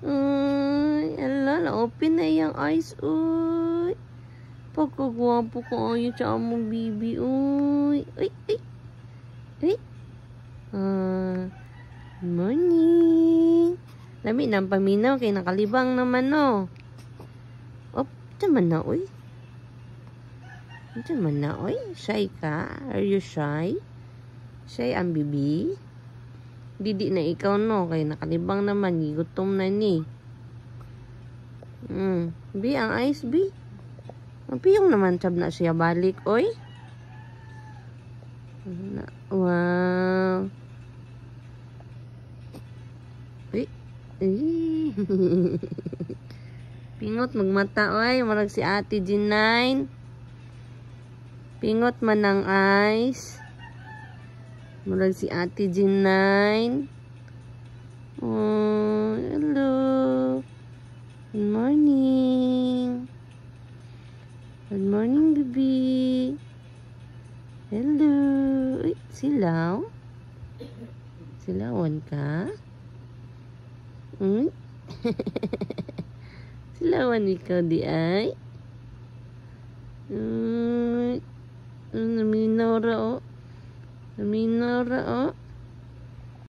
Uy, ala, na-open na yung eyes, uy. Pagkagwapo ko ayo sa among bibi, uy. Uy, uy. Uy. Morning. Lami ng paminaw, kay nakalibang naman, no. Op, taman na, uy. Taman na, uy. Shy ka? Are you shy? Shy ang bibi? Didi na ikaw, no. Kay nakalibang naman, gigutom na ni. Bi, ang ice, bi. Piyong naman sab na siya balik, oy. Wow. Uy. Pingot magmata, oy. Marag si Ate G9. Pingot man ang eyes. Marag si Ate G9. Oh, hello. Good morning. Good morning, baby. Hello. Uy, silaw? Silawan ka? Silawan ikaw di ay? Naminaw ra o. Naminaw ra o.